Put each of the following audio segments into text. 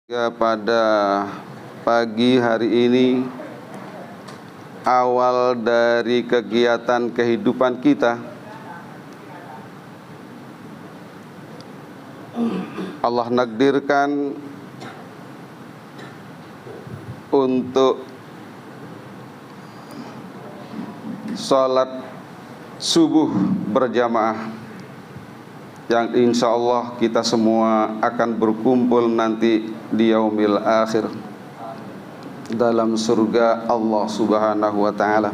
Pada pagi hari ini, awal dari kegiatan kehidupan kita, Allah nakdirkan untuk sholat subuh berjamaah, yang insya Allah kita semua akan berkumpul nanti di yaumil akhir dalam surga Allah subhanahu wa ta'ala.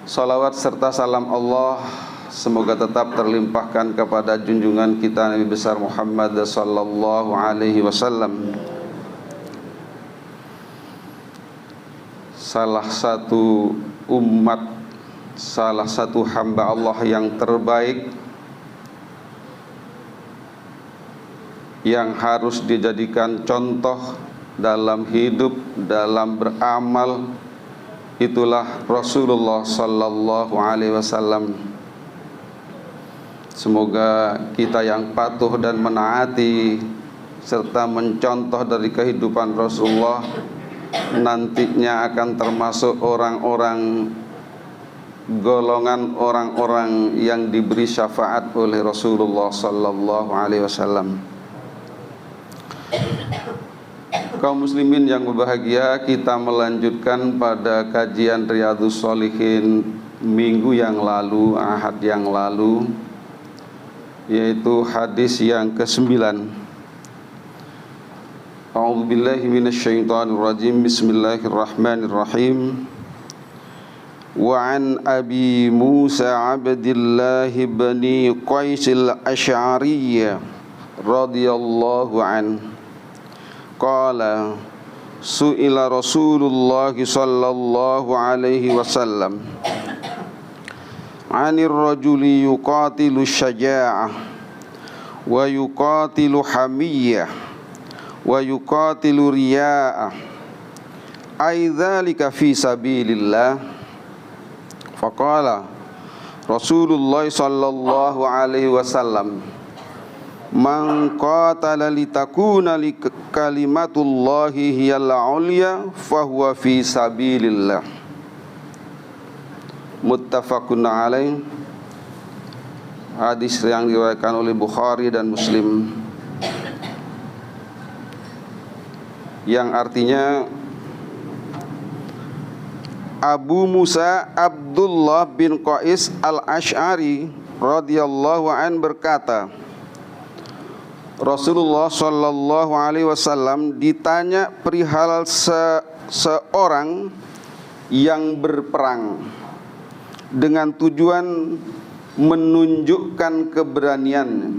Salawat serta salam Allah semoga tetap terlimpahkan kepada junjungan kita Nabi besar Muhammad sallallahu alaihi wasallam, salah satu umat, salah satu hamba Allah yang terbaik, yang harus dijadikan contoh dalam hidup, dalam beramal. Itulah Rasulullah sallallahu alaihi wasallam. Semoga kita yang patuh dan menaati serta mencontoh dari kehidupan Rasulullah nantinya akan termasuk orang-orang, golongan orang-orang yang diberi syafaat oleh Rasulullah sallallahu alaihi wasallam. Kaum muslimin yang berbahagia, kita melanjutkan pada kajian Riyadhus Shalihin minggu yang lalu, Ahad yang lalu, yaitu hadis yang ke-9. A'udzubillahi minasyaitonirrajim. Bismillahirrahmanirrahim. Wa an Abi Musa Abdillah bin Qais al-Asy'ari radhiyallahu anhu qala su'ila Rasulullah sallallahu alaihi wasallam 'anir rajuli yuqatilu syaja'ah wa yuqatilu hamiyyah wa yuqatilu riya'ah aidzalika fi sabilillah. Faqala Rasulullah sallallahu alaihi wasallam, man qatala litakuna li kalimatullahi hiyal ulya fahuwa fi sabilillah. Muttafaqun alaih. Hadis yang diriwayatkan oleh Bukhari dan Muslim, yang artinya Abu Musa Abdullah bin Qais al-Asy'ari radhiyallahu an berkata, Rasulullah sallallahu alaihi wasallam ditanya perihal seorang yang berperang dengan tujuan menunjukkan keberaniannya.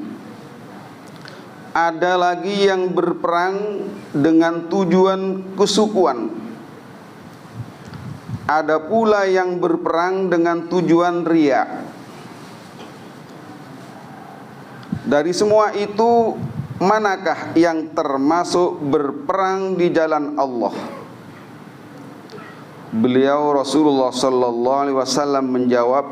Ada lagi yang berperang dengan tujuan kesukuan. Ada pula yang berperang dengan tujuan riya. Dari semua itu, manakah yang termasuk berperang di jalan Allah? Beliau Rasulullah sallallahu alaihi wasallam menjawab,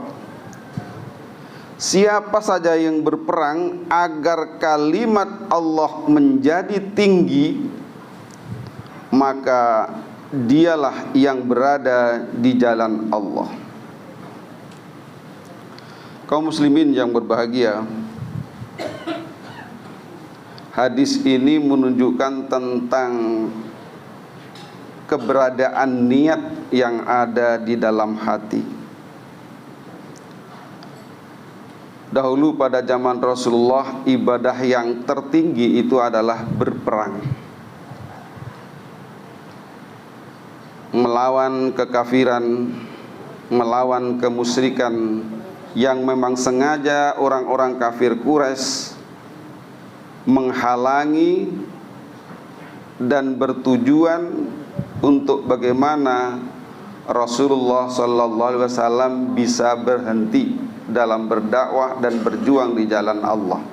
siapa saja yang berperang agar kalimat Allah menjadi tinggi, maka dialah yang berada di jalan Allah. Kaum muslimin yang berbahagia, hadis ini menunjukkan tentang keberadaan niat yang ada di dalam hati. Dahulu pada zaman Rasulullah, ibadah yang tertinggi itu adalah berperang, melawan kekafiran, melawan kemusyrikan yang memang sengaja orang-orang kafir Quraisy menghalangi dan bertujuan untuk bagaimana Rasulullah sallallahu alaihi wasallam bisa berhenti dalam berdakwah dan berjuang di jalan Allah.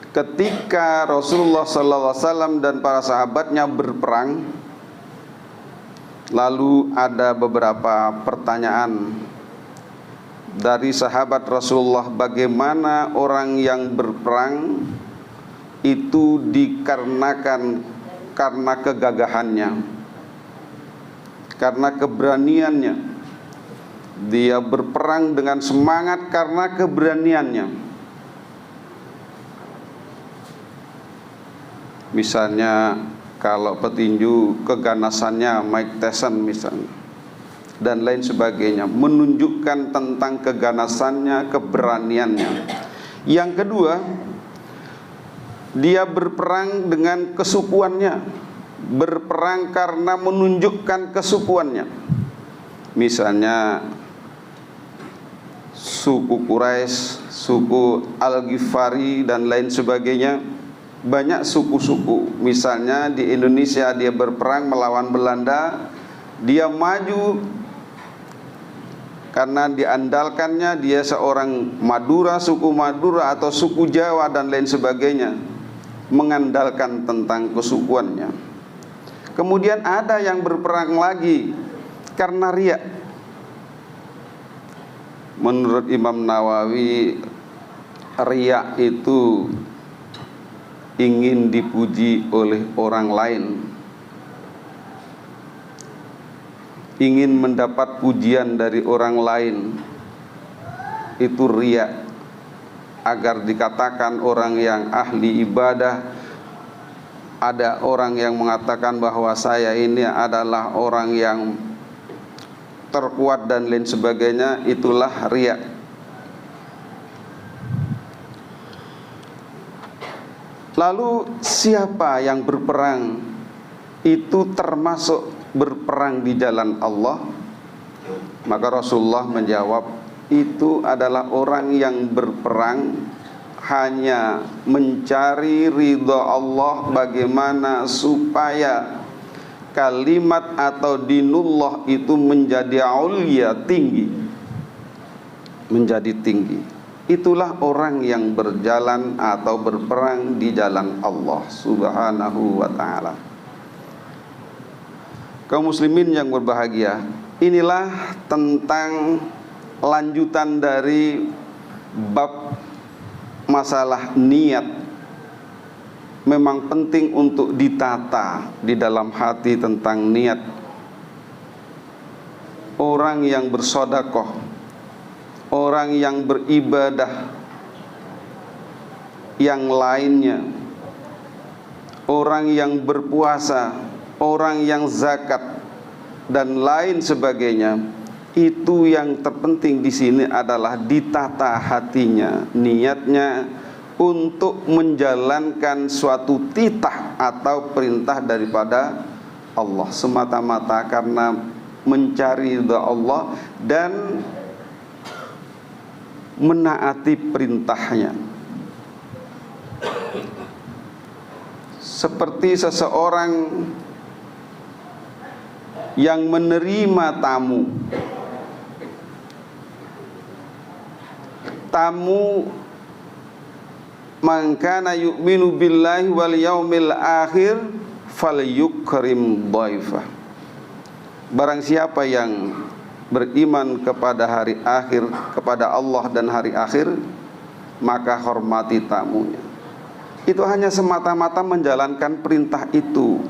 Ketika Rasulullah sallallahu alaihi wasallam dan para sahabatnya berperang, lalu ada beberapa pertanyaan dari sahabat Rasulullah, bagaimana orang yang berperang itu dikarenakan karena kegagahannya, karena keberaniannya. Dia berperang dengan semangat karena keberaniannya. Misalnya kalau petinju, keganasannya Mike Tyson misalnya, dan lain sebagainya, menunjukkan tentang keganasannya, keberaniannya. Yang kedua, dia berperang dengan kesukuannya, berperang karena menunjukkan kesukuannya. Misalnya suku Quraisy, suku Al-Ghifari dan lain sebagainya. Banyak suku-suku. Misalnya di Indonesia dia berperang melawan Belanda, dia maju karena diandalkannya dia seorang Madura, suku Madura atau suku Jawa dan lain sebagainya, mengandalkan tentang kesukuannya. Kemudian ada yang berperang lagi karena riya. Menurut Imam Nawawi, riya itu ingin dipuji oleh orang lain, ingin mendapat pujian dari orang lain. Itu riya, agar dikatakan orang yang ahli ibadah. Ada orang yang mengatakan bahwa saya ini adalah orang yang terkuat dan lain sebagainya. Itulah riya. Lalu siapa yang berperang itu termasuk berperang di jalan Allah? Maka Rasulullah menjawab, itu adalah orang yang berperang hanya mencari ridha Allah, bagaimana supaya kalimat atau dinullah itu menjadi ulia, tinggi, menjadi tinggi. Itulah orang yang berjalan atau berperang di jalan Allah Subhanahu wa ta'ala. Kaum muslimin yang berbahagia, inilah tentang lanjutan dari bab masalah niat. Memang penting untuk ditata di dalam hati tentang niat. Orang yang bersedekah, orang yang beribadah yang lainnya, orang yang berpuasa, orang yang zakat dan lain sebagainya, itu yang terpenting di sini adalah ditata hatinya, niatnya untuk menjalankan suatu titah atau perintah daripada Allah, semata-mata karena mencari ridha Allah dan menaati perintahnya. Seperti seseorang yang menerima tamu. Man kana yu'minu billahi wal yaumil akhir falyukrim dhaifah. Barang siapa yang beriman kepada hari akhir, kepada Allah dan hari akhir, maka hormati tamunya. Itu hanya semata-mata menjalankan perintah itu.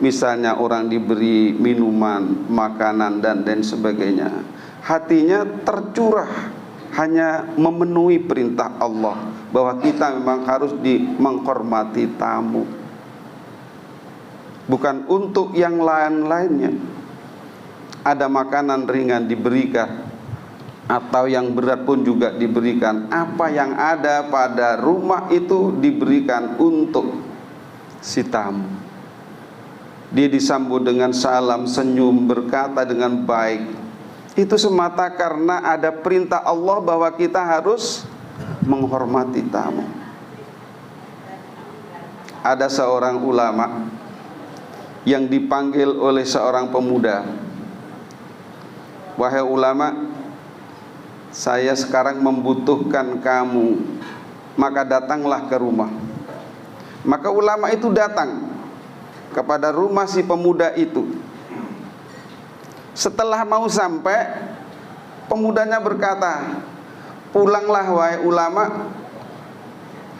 Misalnya orang diberi minuman, makanan dan lain sebagainya, hatinya tercurah hanya memenuhi perintah Allah, bahwa kita memang harus menghormati tamu, bukan untuk yang lain-lainnya. Ada makanan ringan diberikan, atau yang berat pun juga diberikan. Apa yang ada pada rumah itu diberikan untuk si tamu. Dia disambut dengan salam, senyum, berkata dengan baik. Itu semata karena ada perintah Allah bahwa kita harus menghormati tamu. Ada seorang ulama yang dipanggil oleh seorang pemuda. Wahai ulama, saya sekarang membutuhkan kamu, maka datanglah ke rumah. Maka ulama itu datang kepada rumah si pemuda itu. Setelah mau sampai, pemudanya berkata, pulanglah wahai ulama,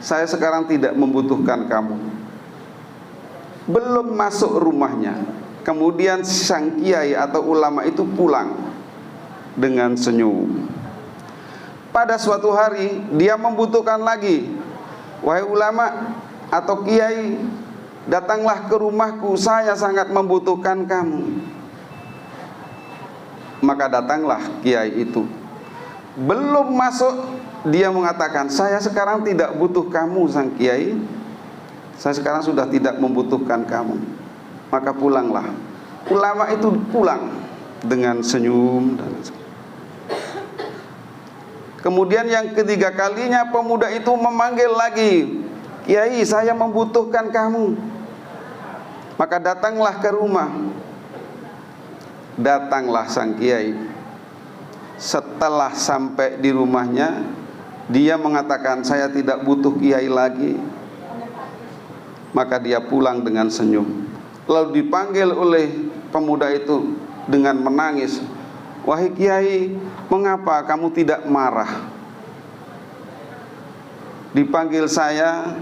saya sekarang tidak membutuhkan kamu. Belum masuk rumahnya, kemudian sang kiai atau ulama itu pulang dengan senyum. Pada suatu hari dia membutuhkan lagi. Wahai ulama atau kiai, datanglah ke rumahku, saya sangat membutuhkan kamu. Maka datanglah kiai itu. Belum masuk dia mengatakan, saya sekarang tidak butuh kamu sang kiai, saya sekarang sudah tidak membutuhkan kamu. Maka pulanglah. Ulama itu pulang dengan senyum dan kemudian yang ketiga kalinya pemuda itu memanggil lagi, kiai, saya membutuhkan kamu. Maka datanglah ke rumah. Datanglah sang kiai. Setelah sampai di rumahnya, dia mengatakan, saya tidak butuh kiai lagi. Maka dia pulang dengan senyum. Lalu dipanggil oleh pemuda itu dengan menangis, wahai kiai, mengapa kamu tidak marah? Dipanggil saya,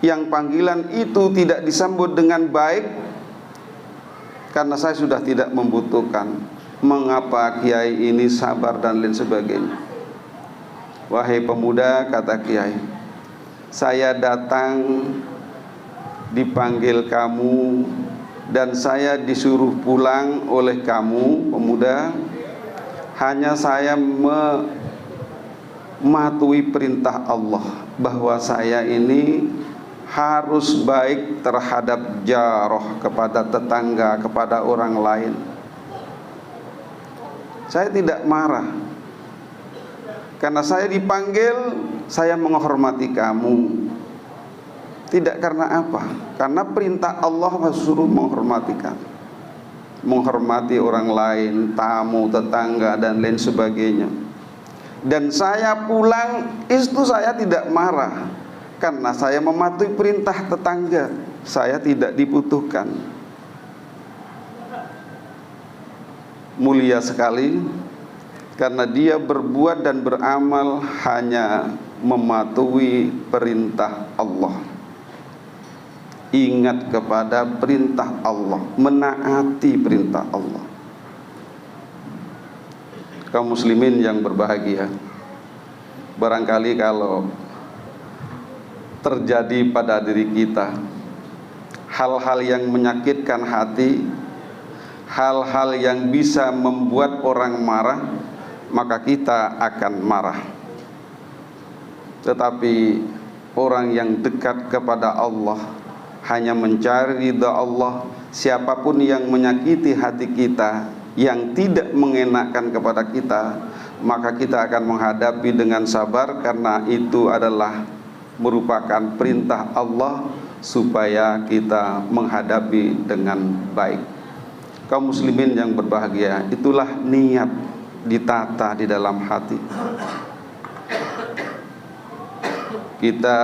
yang panggilan itu tidak disambut dengan baik, karena saya sudah tidak membutuhkan. Mengapa kiai ini sabar dan lain sebagainya. Wahai pemuda, kata kiai, saya datang dipanggil kamu dan saya disuruh pulang oleh kamu, pemuda. Hanya saya mematuhi perintah Allah bahwa saya ini harus baik terhadap jaroh, kepada tetangga, kepada orang lain. Saya tidak marah, karena saya dipanggil, saya menghormati kamu. Tidak karena apa? Karena perintah Allah suruh menghormati kamu, menghormati orang lain, tamu, tetangga dan lain sebagainya. Dan saya pulang, itu saya tidak marah, karena saya mematuhi perintah tetangga, saya tidak dibutuhkan. Mulia sekali, karena dia berbuat dan beramal hanya mematuhi perintah Allah. Ingat kepada perintah Allah, menaati perintah Allah. Kaum muslimin yang berbahagia, barangkali kalau terjadi pada diri kita hal-hal yang menyakitkan hati, hal-hal yang bisa membuat orang marah, maka kita akan marah. Tetapi orang yang dekat kepada Allah, hanya mencari ridha Allah, siapapun yang menyakiti hati kita, yang tidak mengenakan kepada kita, maka kita akan menghadapi dengan sabar, karena itu adalah merupakan perintah Allah supaya kita menghadapi dengan baik. Kaum muslimin yang berbahagia, itulah niat ditata di dalam hati. Kita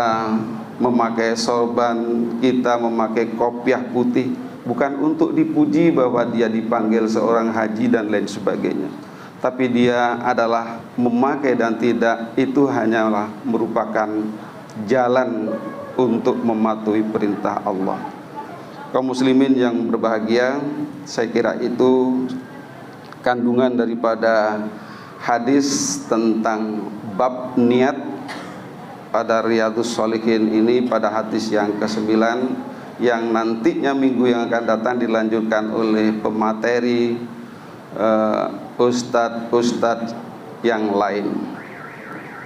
memakai sorban, kita memakai kopiah putih, bukan untuk dipuji bahwa dia dipanggil seorang haji dan lain sebagainya, tapi dia adalah memakai dan tidak, itu hanyalah merupakan jalan untuk mematuhi perintah Allah. Kaum muslimin yang berbahagia, saya kira itu kandungan daripada hadis tentang bab niat pada Riyadhus Shalihin ini, pada hadis yang ke-9, yang nantinya minggu yang akan datang dilanjutkan oleh pemateri ustadz-ustadz yang lain.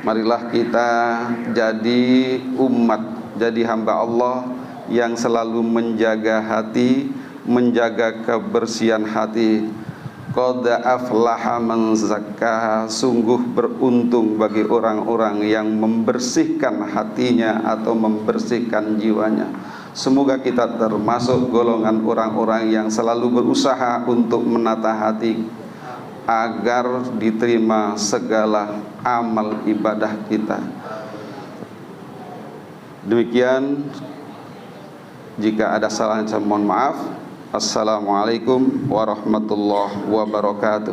Marilah kita jadi umat, jadi hamba Allah yang selalu menjaga hati, menjaga kebersihan hati. Qad aflaha man zakkaha, sungguh beruntung bagi orang-orang yang membersihkan hatinya atau membersihkan jiwanya. Semoga kita termasuk golongan orang-orang yang selalu berusaha untuk menata hati agar diterima segala amal ibadah kita. Demikian, jika ada salah saya mohon maaf. Assalamualaikum warahmatullahi wabarakatuh.